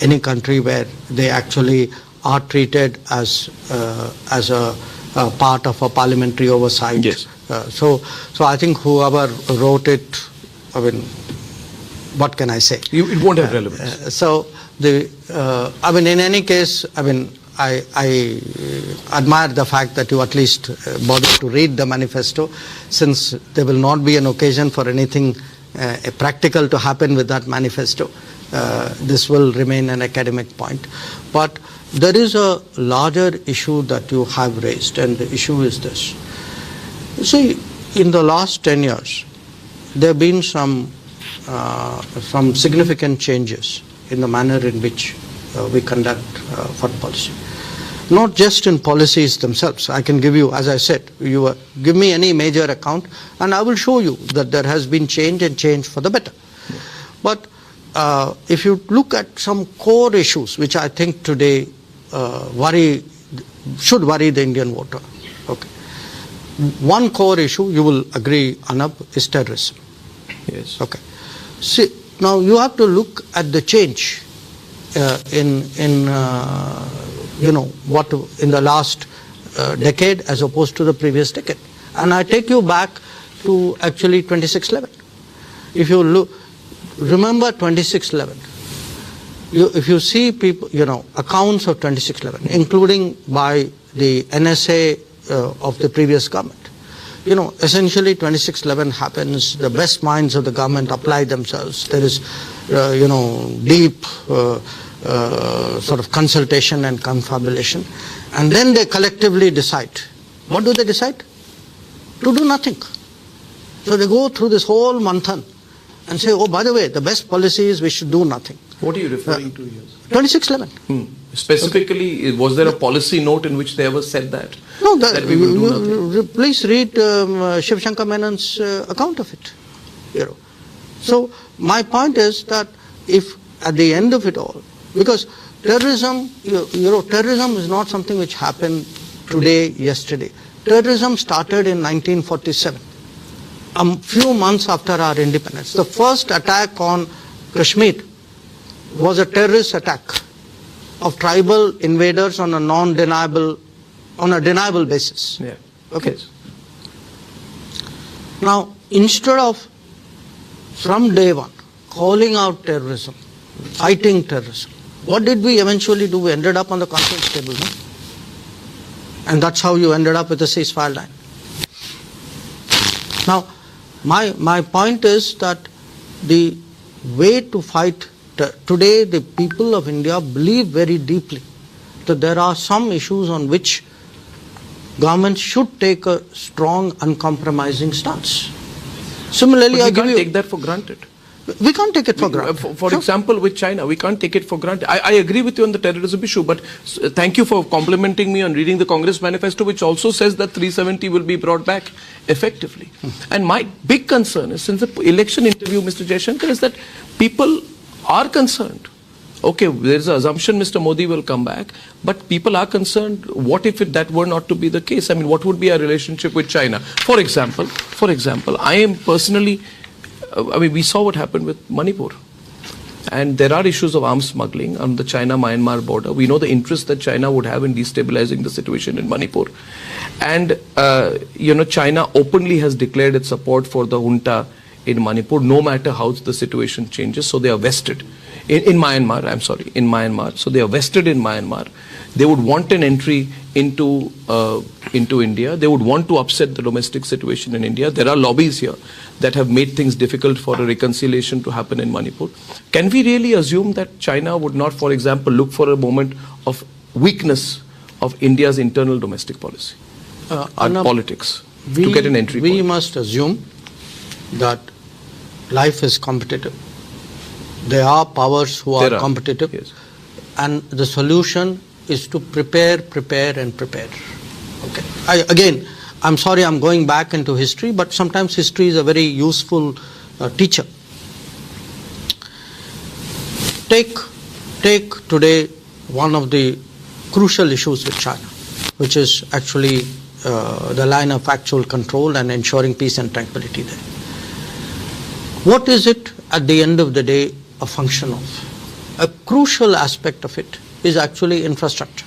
any country where they actually are treated as a part of a parliamentary oversight. Yes. So I think whoever wrote it, I mean, what can I say? It won't have relevance. In any case, I admire the fact that you at least bothered to read the manifesto, since there will not be an occasion for anything practical to happen with that manifesto. This will remain an academic point. But there is a larger issue that you have raised, and the issue is this. You see, in the last 10 years, there have been some significant changes in the manner in which we conduct foreign policy. Not just in policies themselves. I can give you, as I said, give me any major account and I will show you that there has been change, and change for the better. But if you look at some core issues which I think today should worry the Indian voter. Okay. One core issue, you will agree, Arnab, is terrorism. Yes. Okay. See, now you have to look at the change in the last decade as opposed to the previous decade. And I take you back to actually 26/11. If you remember 26/11, if you see people, accounts of 26/11, including by the NSA of the previous government, essentially 26/11 happens, the best minds of the government apply themselves. There is, deep sort of consultation and confabulation, and then they collectively decide. What do they decide? To do nothing. So they go through this whole manthan and say, oh, by the way, the best policy is we should do nothing. What are you referring to here? 26/11. Specifically, okay. Was there a policy note in which they ever said that? No, that we will do nothing? Please read Jaishankar Menon's account of it. So my point is that if at the end of it all, because terrorism, terrorism is not something which happened today, yesterday. Terrorism started in 1947, a few months after our independence. The first attack on Kashmir was a terrorist attack of tribal invaders on a deniable basis. Yeah. Okay. Yes. Now, instead of from day one calling out terrorism, fighting terrorism, what did we eventually do? We ended up on the conference table, no? And that's how you ended up with a ceasefire line. Now, my point is that the way to fight today, the people of India believe very deeply that there are some issues on which government should take a strong, uncompromising stance. Similarly, but we can't take that for granted. We can't take it for granted. For example, with China, we can't take it for granted. I agree with you on the terrorism issue, but thank you for complimenting me on reading the Congress manifesto, which also says that 370 will be brought back effectively. And my big concern is, since the election interview, Mr. Jaishankar, is that people are concerned. Okay, there's an assumption Mr. Modi will come back, but people are concerned, what if that were not to be the case? I mean, what would be our relationship with China? For example, I am personally, we saw what happened with Manipur. And there are issues of arms smuggling on the China-Myanmar border. We know the interest that China would have in destabilizing the situation in Manipur. And, China openly has declared its support for the junta in Manipur, no matter how the situation changes. So they are vested in Myanmar. So they are vested in Myanmar. They would want an entry into India. They would want to upset the domestic situation in India. There are lobbies here that have made things difficult for a reconciliation to happen in Manipur. Can we really assume that China would not, for example, look for a moment of weakness of India's internal domestic policy and politics to get an entry point? We must assume that life is competitive. There are powers who are competitive. Yes. And the solution is to prepare. Okay. Again, I'm sorry I'm going back into history, but sometimes history is a very useful teacher. Take today one of the crucial issues with China, which is actually the line of actual control and ensuring peace and tranquility there. What is it at the end of the day a function of? A crucial aspect of it is actually infrastructure.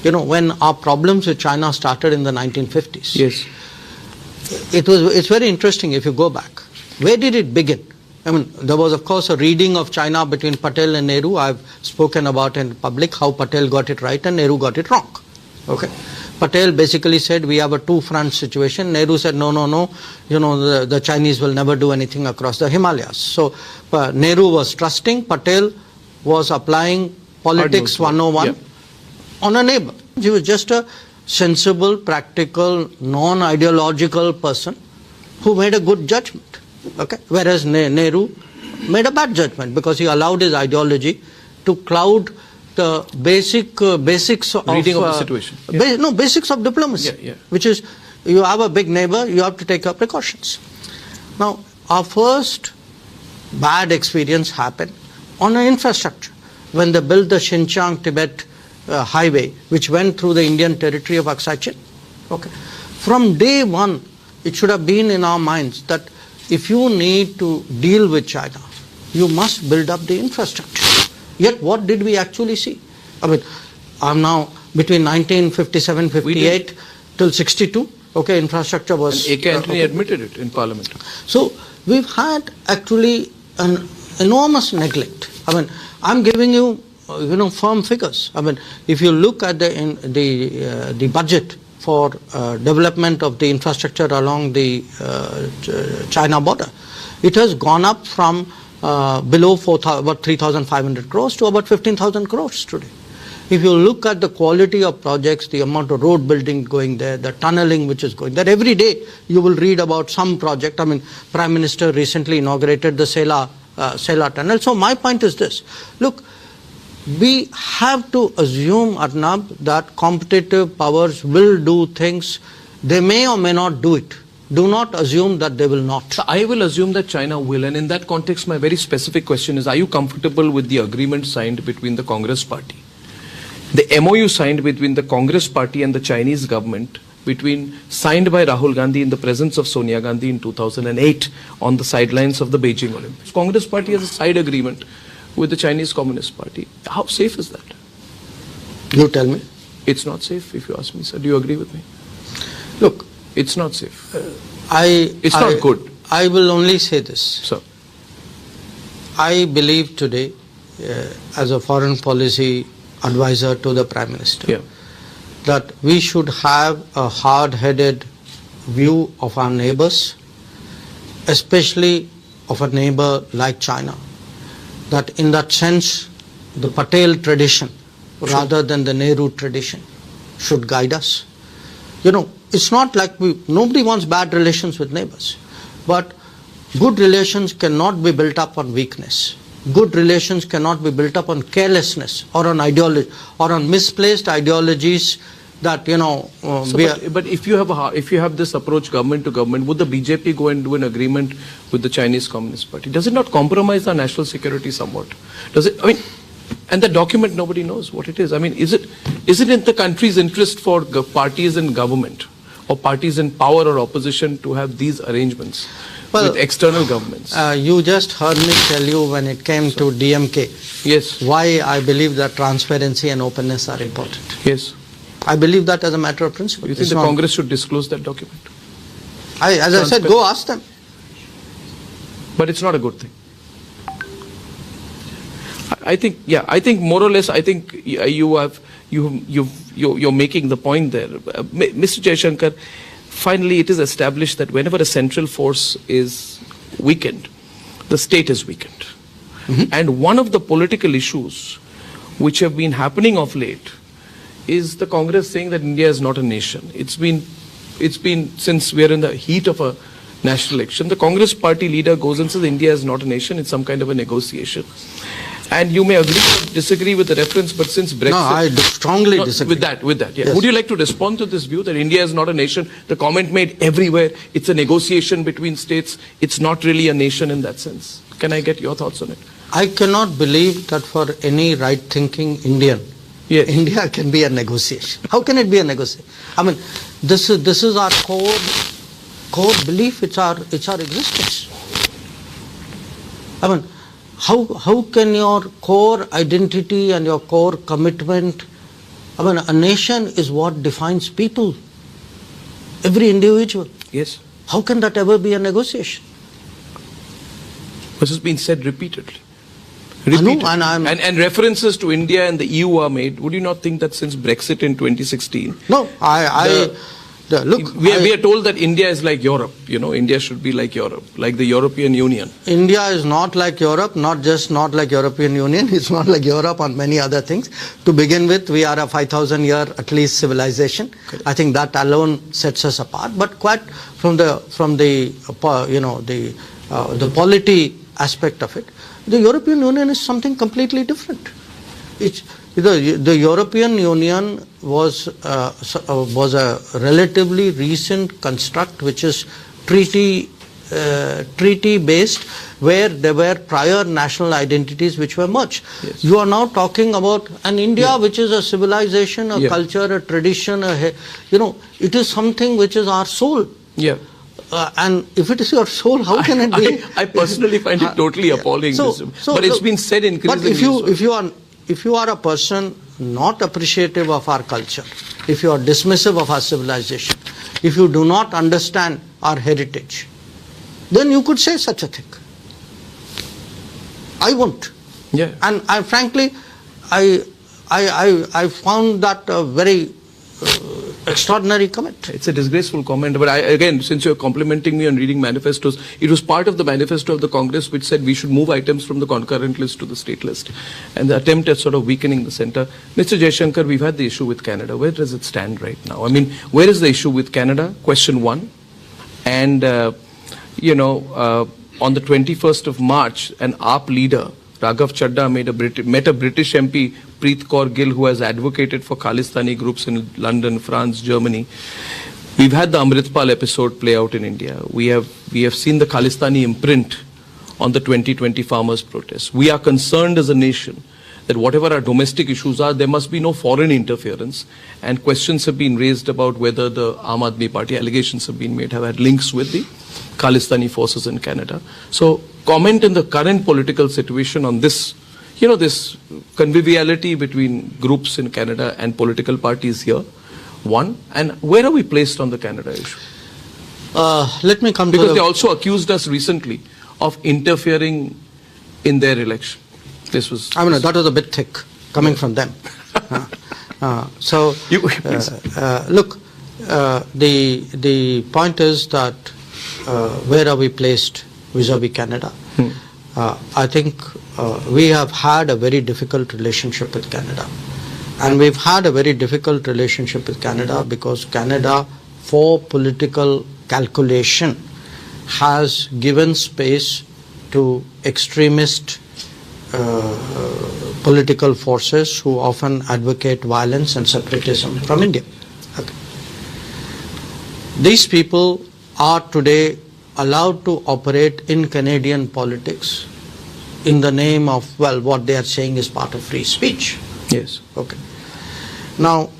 You know, when our problems with China started in the 1950s, yes, it's very interesting if you go back. Where did it begin? I mean, there was of course a reading of China between Patel and Nehru. I've spoken about in public how Patel got it right and Nehru got it wrong. Okay. Patel basically said we have a two-front situation. Nehru said no, you know, the Chinese will never do anything across the Himalayas. So Nehru was trusting, Patel was applying politics 101 on a neighbor. He was just a sensible, practical, non-ideological person who made a good judgment. Okay? Whereas Nehru made a bad judgment because he allowed his ideology to cloud the basics of reading of the situation. Basics of diplomacy, which is you have a big neighbor, you have to take your precautions. Now, our first bad experience happened on an infrastructure when they built the Xinjiang-Tibet highway, which went through the Indian territory of Aksai Chin. Okay. From day one, it should have been in our minds that if you need to deal with China, you must build up the infrastructure. Yet what did we actually see? I mean, I'm now between 1957-58 till 62. Okay, infrastructure was. And A.K. Antony admitted it in Parliament. So we've had actually an enormous neglect. I mean, I'm giving you, firm figures. I mean, if you look at the budget for development of the infrastructure along the China border, it has gone up from below about 3,500 crores to about 15,000 crores today. If you look at the quality of projects, the amount of road building going there, the tunneling which is going there, every day you will read about some project. I mean, Prime Minister recently inaugurated the Sela tunnel. So my point is this. Look, we have to assume, Arnab, that competitive powers will do things. They may or may not do it. Do not assume that they will not. So I will assume that China will, and in that context my very specific question is, are you comfortable with the agreement signed between the Congress party? The MOU signed between the Congress party and the Chinese government, signed by Rahul Gandhi in the presence of Sonia Gandhi in 2008 on the sidelines of the Beijing Olympics. Congress party has a side agreement with the Chinese Communist Party. How safe is that? You tell me. It's not safe, if you ask me, sir. Do you agree with me? Look, it's not safe. It's not good. I will only say this. Sir. I believe today, as a foreign policy advisor to the Prime Minister, that we should have a hard-headed view of our neighbors, especially of a neighbor like China. That in that sense, the Patel tradition, rather than the Nehru tradition, should guide us. It's not like nobody wants bad relations with neighbors, but good relations cannot be built up on weakness. Good relations cannot be built up on carelessness or on ideology or on misplaced ideologies that but if you have this approach government to government, would the BJP go and do an agreement with the Chinese Communist Party? Does it not compromise our national security somewhat? Does it? I mean, and the document, nobody knows what it is. I mean, is it in the country's interest for parties in government or parties in power or opposition to have these arrangements with external governments? You just heard me tell you when it came to DMK. Yes. Why I believe that transparency and openness are important. Yes. I believe that as a matter of principle. You think the Congress should disclose that document? As I said, go ask them. But it's not a good thing. I think more or less, I think you've you're making the point there. Mr. Jaishankar, finally it is established that whenever a central force is weakened, the state is weakened. And one of the political issues which have been happening of late is the Congress saying that India is not a nation. It's been since we are in the heat of a national election, the Congress party leader goes and says India is not a nation, it's some kind of a negotiation. And you may agree or disagree with the reference, but since Brexit... No, I strongly disagree. With that, yeah. Yes. Would you like to respond to this view that India is not a nation? The comment made everywhere, it's a negotiation between states, it's not really a nation in that sense. Can I get your thoughts on it? I cannot believe that for any right-thinking Indian, Yes. India can be a negotiation. How can it be a negotiation? I mean, this is our core belief. It's our existence. I mean, how can your core identity and your core commitment? I mean, a nation is what defines people. Every individual. Yes. How can that ever be a negotiation? This has been said repeatedly. I know, and references to India and the EU are made. Would you not think that since Brexit in 2016? No, look. We are told that India is like Europe. You know, India should be like Europe, like the European Union. India is not like Europe, not like European Union. It's not like Europe on many other things. To begin with, we are a 5,000 year at least civilization. Correct. I think that alone sets us apart. But quite from the polity aspect of it, the European Union is something completely different. The European Union was a relatively recent construct, which is treaty based, where there were prior national identities which were merged. Yes. You are now talking about an India which is a civilization, a culture, a tradition. It is something which is our soul. Yeah. And if it is your soul, how can it be? I personally find it totally appalling. But it's been said increasingly. But if you are a person not appreciative of our culture, if you are dismissive of our civilization, if you do not understand our heritage, then you could say such a thing. I won't. Yeah. And I frankly, I found that a very extraordinary comment. It's a disgraceful comment, but again, since you're complimenting me on reading manifestos, it was part of the manifesto of the Congress which said we should move items from the concurrent list to the state list, and the attempt at sort of weakening the center. Mr. Jaishankar, we've had the issue with Canada. Where does it stand right now? I mean, where is the issue with Canada? Question one. And, on the 21st of March, an AAP leader, Raghav Chadha, met a British MP, Preet Kaur Gill, who has advocated for Khalistani groups in London, France, Germany. We've had the Amritpal episode play out in India. We have seen the Khalistani imprint on the 2020 farmers' protests. We are concerned as a nation that whatever our domestic issues are, there must be no foreign interference. And questions have been raised about whether the Aam Aadmi Party, allegations have been made, have had links with the Khalistani forces in Canada. So comment in the current political situation on this, this conviviality between groups in Canada and political parties here. One, and where are we placed on the Canada issue? Let me come because they also accused us recently of interfering in their election. That was a bit thick coming from them. Look, the point is that where are we placed vis-a-vis Canada? I think we have had a very difficult relationship with Canada. And we've had a very difficult relationship with Canada because Canada, for political calculation, has given space to extremist political forces who often advocate violence and separatism from India. Okay. These people are today allowed to operate in Canadian politics in the name of, what they are saying is part of free speech. Yes. Okay. Now,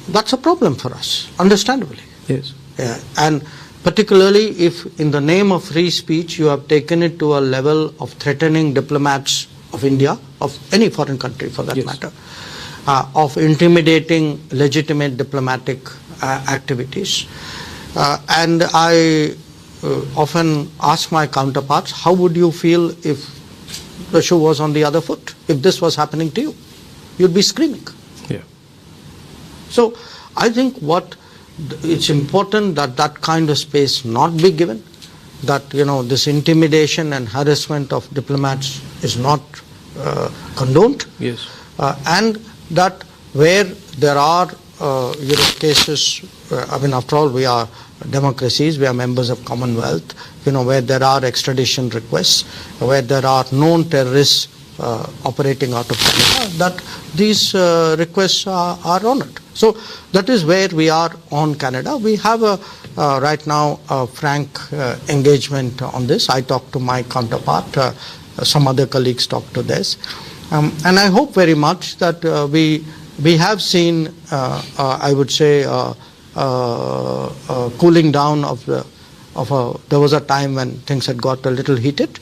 that's a problem for us, understandably. Yes. Yeah. And particularly if in the name of free speech you have taken it to a level of threatening diplomats of India, of any foreign country for that matter, of intimidating legitimate diplomatic activities. And I often ask my counterparts, how would you feel if the shoe was on the other foot? If this was happening to you, you'd be screaming. Yeah. So I think it's important that that kind of space not be given, that this intimidation and harassment of diplomats is not condoned. Yes. And that where there are cases, after all, we are democracies, we are members of Commonwealth, where there are extradition requests, where there are known terrorists operating out of Canada, that these requests are honored. So that is where we are on Canada. We have right now a frank engagement on this. I talk to my counterpart, some other colleagues talk to this. And I hope very much that we have seen, I would say, cooling down there was a time when things had got a little heated.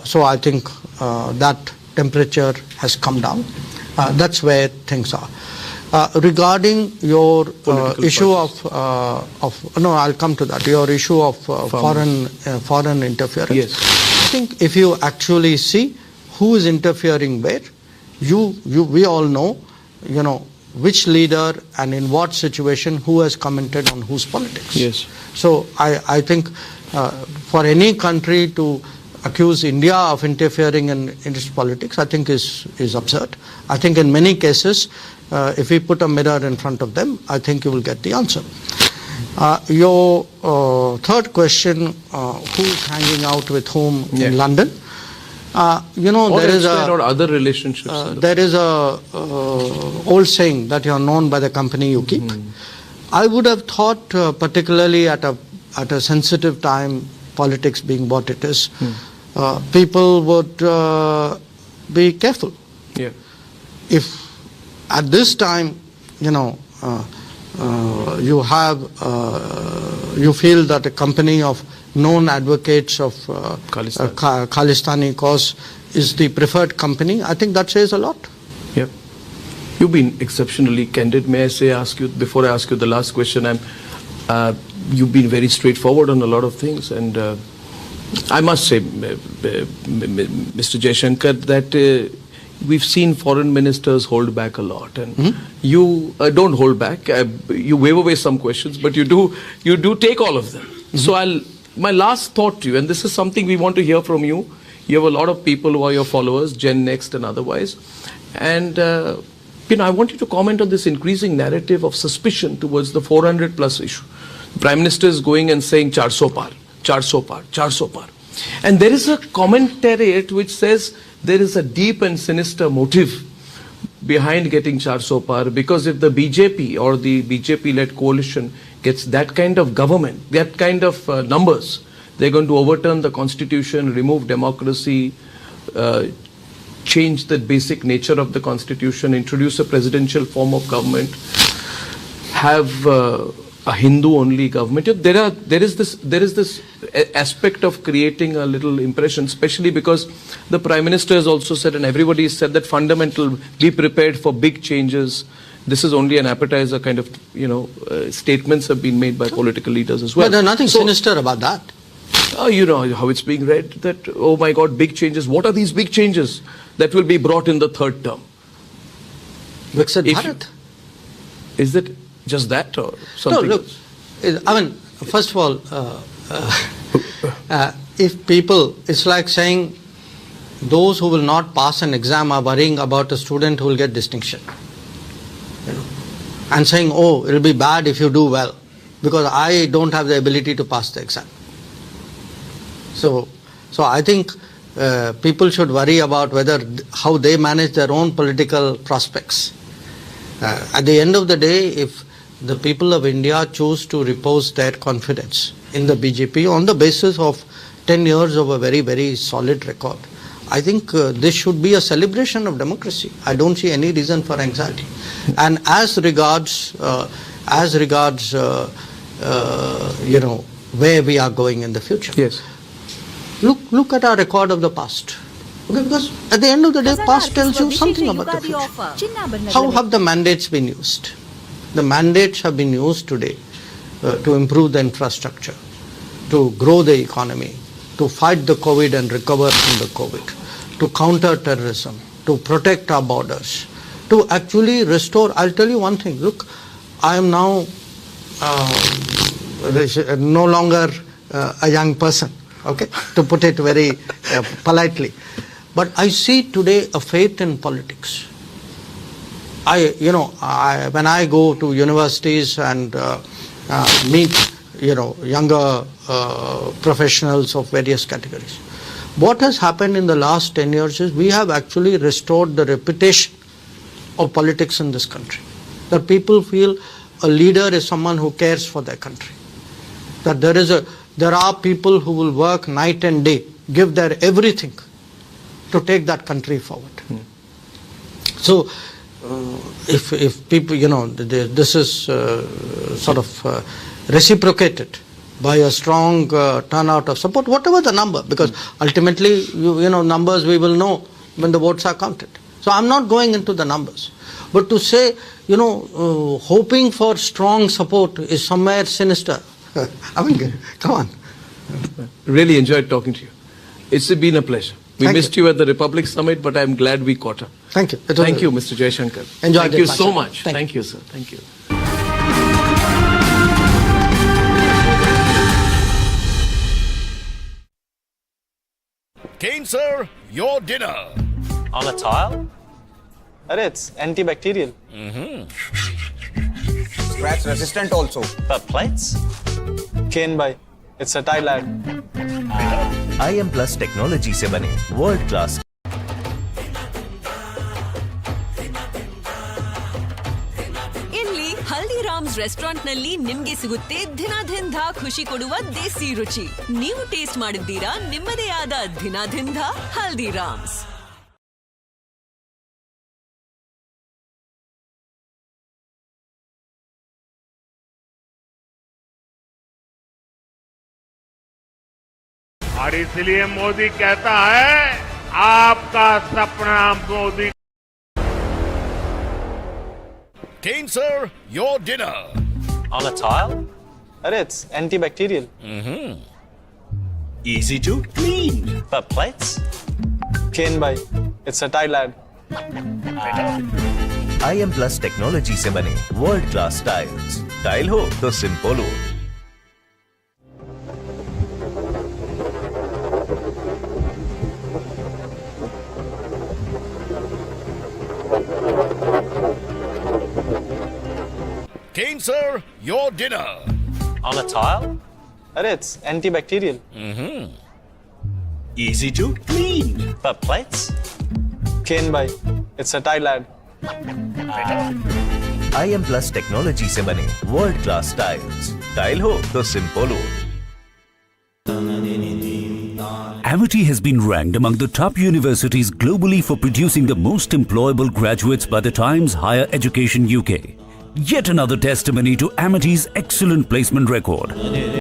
So I think that temperature has come down. That's where things are. Regarding your issue I'll come to that. Your issue of foreign interference. Yes. I think if you actually see who is interfering where, we all know, which leader and in what situation who has commented on whose politics. Yes. So I think for any country to accuse India of interfering in its politics, I think is absurd. I think in many cases, if we put a mirror in front of them, I think you will get the answer. Your third question, who is hanging out with whom in London? There is other relationships. There is a old saying that you are known by the company you keep. I would have thought, particularly at a sensitive time, politics being what it is, people would be careful. Yeah. If at this time, you feel that a company of known advocates of Khalistani cause is the preferred company, I think that says a lot. Yeah. You've been exceptionally candid. May I ask you, before I ask you the last question, you've been very straightforward on a lot of things, and I must say, Mr. Jaishankar, that we've seen foreign ministers hold back a lot, and you don't hold back. You wave away some questions, but you do take all of them. So my last thought to you, and this is something we want to hear from you. You have a lot of people who are your followers, Gen Next and otherwise, and I want you to comment on this increasing narrative of suspicion towards the 400 plus issue. The Prime Minister is going and saying 400 par, 400 par, 400 par. And there is a commentariat which says there is a deep and sinister motive behind getting 400 par, because if the BJP or the BJP-led coalition gets that kind of government, that kind of numbers, they're going to overturn the constitution, remove democracy, change the basic nature of the constitution, introduce a presidential form of government, have a Hindu-only government. There is this aspect of creating a little impression, especially because the Prime Minister has also said, and everybody has said, that fundamental, be prepared for big changes. This is only an appetizer kind of, statements have been made by political leaders as well. But there's nothing sinister about that. You know how it's being read, that, oh my God, big changes. What are these big changes that will be brought in the third term? Viksit Bharat. Is that just that or something? No, look, first of all, if people, it's like saying those who will not pass an exam are worrying about a student who will get distinction. And saying, oh, it'll be bad if you do well, because I don't have the ability to pass the exam. So I think people should worry about how they manage their own political prospects. At the end of the day, if the people of India choose to repose their confidence in the BJP on the basis of 10 years of a very, very solid record, I think this should be a celebration of democracy. I don't see any reason for anxiety. And as regards where we are going in the future. Yes. Look at our record of the past. Okay, because at the end of the day, past tells you something about the future. How have the mandates been used? The mandates have been used today to improve the infrastructure, to grow the economy, to fight the COVID and recover from the COVID, to counter terrorism, to protect our borders, to actually restore. I'll tell you one thing. Look, I am now no longer a young person, okay, to put it very politely. But I see today a faith in politics. When I go to universities and meet, younger professionals of various categories, what has happened in the last 10 years is we have actually restored the reputation of politics in this country. That people feel a leader is someone who cares for their country. That there are people who will work night and day, give their everything to take that country forward. So, if people, this is sort of reciprocated by a strong turnout of support, whatever the number, because ultimately, numbers we will know when the votes are counted. So I'm not going into the numbers. But to say, hoping for strong support is somewhere sinister. I mean, come on. Really enjoyed talking to you. It's been a pleasure. We missed you at the Republic Summit, but I'm glad we caught up. Thank you. Thank you, Mr. Jaishankar. Enjoyed it. Thank you so much. Thank you, sir. Thank you. Kane, sir, your dinner. On a tile? It's antibacterial. Scratch resistant also. But plates? Cane by. It's a tile ad. IM Plus technology से बने world class ಇಲ್ಲಿ Haldiram's restaurant ನಲ್ಲಿ ನಿಮ್ಗೆ ಸಿಗುತ್ತೆ ದಿನಾಧಿಂಧ ಖುಷಿ ಕೊಡುವ ದೇಸಿ ರುಚಿ. ನೀವು ಟೇಸ್ಟ್ ಮಾಡಿದ್ದೀರಾ ನಿಮ್ಮದೇ ಆದ ದಿನಾಧಿಂಧ ಹಲ್ದಿರಾಮ್ಸ್. और इसलिए मोदी कहता है आपका सपना Modi. Kane, sir, your dinner. On a tile? It's antibacterial. easy to clean. But plates? Cane by. It's a tile ad. IM Plus technology से बने world class tiles. Tile हो तो simple हो. Kane, sir, your dinner. On a tile? It's antibacterial. easy to clean. But plates? Cane by. It's a tile ad. IM Plus technology से बने world class tiles. Tile हो तो simple हो. Amity has been ranked among the top universities globally for producing the most employable graduates by the Times Higher Education UK. Yet another testimony to Amity's excellent placement record.